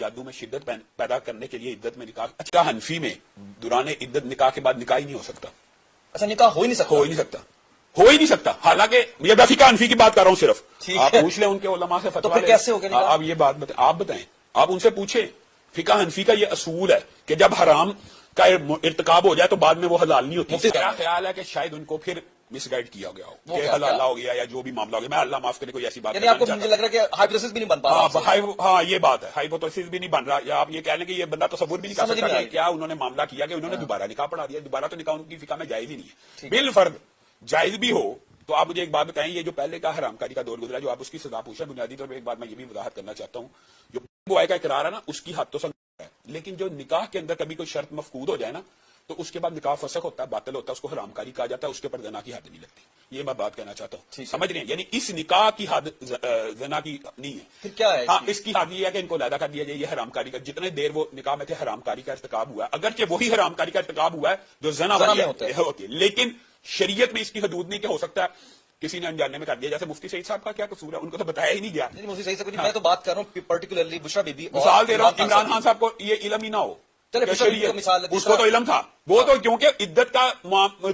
جادو میں شدت پیدا کرنے کے لیے عدت میں نکاح. اچھا حنفی میں دوران عدت نکاح کے بعد نکاح ہی نہیں ہو سکتا. اچھا نکاح ہو ہی نہیں سکتا. ہو ہی نہیں سکتا. ہو ہی نہیں سکتا. حالانکہ یہ میں فقہ حنفی کی بات کر رہا ہوں صرف. آپ پوچھ لیں ان کے علماء سے فتویٰ. تو پھر کیسے ہوگا نکاح؟ آپ یہ بات آپ بتائیں. آپ ان سے پوچھیں. فقہ حنفی کا یہ اصول ہے کہ جب حرام کا ارتکاب ہو جائے تو بعد میں وہ حلال نہیں ہوتی. میرا خیال ہے کہ شاید ان کو پھر مس گائڈ کیا گیا ہو کہ حلال ہو گیا یا جو بھی معاملہ ہو گیا. میں اللہ معاف کرے کوئی ایسی بات یعنی آپ کو مجھے لگ رہا ہے کہ ہائپوتھیسس بھی نہیں بن پا رہا. ہاں یہ بات ہے. ہائپوتھیسس بھی نہیں بن رہا. یا آپ یہ کہہ لیں کہ یہ بندہ تصور بھی نہیں کر سکتا کہ کیا انہوں نے معاملہ کیا کہ انہوں نے دوبارہ نکاح پڑھا دیا. دوبارہ تو نکاح ان کی فقہ میں جائز ہی نہیں ہے. بالفرض جائز بھی ہو تو آپ مجھے ایک بات بتائیں. یہ جو پہلے کا حرام کاری کا دور گزرا جو آپ اس کی سزا پوچھیں, بنیادی طور پہ ایک بات میں یہ بھی وضاحت کرنا چاہتا ہوں. جو گواہی کا اقرار ہے نا اس کی حد تو سمجھ ہے, لیکن جو نکاح کے اندر کبھی کوئی شرط مفقود ہو جائے نا تو اس کے بعد نکاح فسخ ہوتا ہے, باطل ہوتا ہے, اس کو حرام کاری کہا جاتا ہے. اس کے اوپر زنا کی حد نہیں لگتی. یہ میں بات کہنا چاہتا ہوں. سمجھ رہے ہیں؟ یعنی اس نکاح کی حد زنا کی نہیں ہے. پھر کیا ہے؟ ہاں اس کی حد یہ ہے کہ ان کو علیحدہ کر دیا جائے. یہ حرام کاری کا جتنے دیر وہ نکاح میں تھے حرام کاری کا ارتکاب ہوا ہے, اگرچہ وہی حرام کاری کا ارتکاب ہوا ہے جو زنا ہوتی ہے, لیکن شریعت میں اس کی حدود نہیں کہ ہو سکتا ہے کسی نے انجانے میں کر دیا. جیسے مفتی سعید صاحب کا کیا قصور ہے, ان کو تو بتایا ہی نہیں گیا. مفتی سعید صاحب میں تو بات کر رہا ہوں پرٹیکولرلی بشرا بی بی. مثال دے رہا ہوں, عمران خان صاحب کو یہ علم ہی نہ ہو. اس کو تو علم تھا. وہ تو کیونکہ عدت کا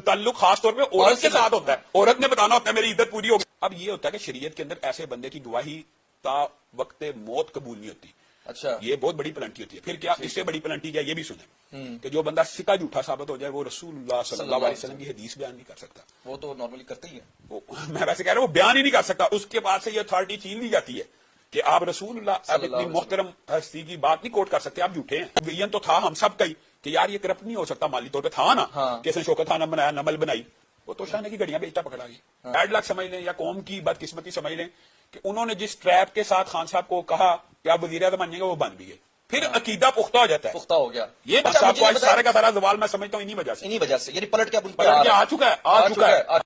تعلق خاص طور پہ عورت کے ساتھ ہوتا ہے. عورت نے بتانا ہوتا ہے میری عدت پوری ہوگی. اب یہ ہوتا ہے کہ شریعت کے اندر ایسے بندے کی گواہی تا وقت موت قبول نہیں ہوتی. اچھا یہ بہت بڑی پلنٹی ہوتی ہے. پھر کیا اس سے بڑی پلنٹی کیا, یہ بھی سنیں کہ جو بندہ سکا جھوٹا ثابت ہو جائے وہ رسول اللہ صلی اللہ علیہ وسلم کی حدیث بیان نہیں کر سکتا. وہ تو نارملی کرتے ہی ہیں. میں ویسے کہہ رہا ہوں وہ بیان ہی نہیں کر سکتا. اس کے بعد سے یہ اتھارٹی چھین لی جاتی ہے کہ آپ رسول اللہ اب اتنی محترم ہستی کی بات نہیں کوٹ کر سکتے, آپ جھوٹے ہیں. یہ تو تھا ہم سب کا ہی کہ یار یہ کرپٹ نہیں ہو سکتا. مالی طور پہ تھا نا کس نے شوکت خانہ بنایا, نمل بنائی, وہ تو شانے کی گھڑیاں بیچتا پکڑا گیا. بیڈ لک سمجھ لیں یا قوم کی بدقسمتی سمجھ لیں کہ انہوں نے جس ٹریپ کے ساتھ خان صاحب کو کہا کہ آپ وزیر اعظم بن جائیں گے وہ بن بھی گئے. پھر عقیدہ پختہ ہو جاتا ہے. پختہ ہو گیا. یہ سارے کا سارا زوال میں سمجھتا ہوں انہی وجہ سے یعنی پلٹ کے آ چکا ہے.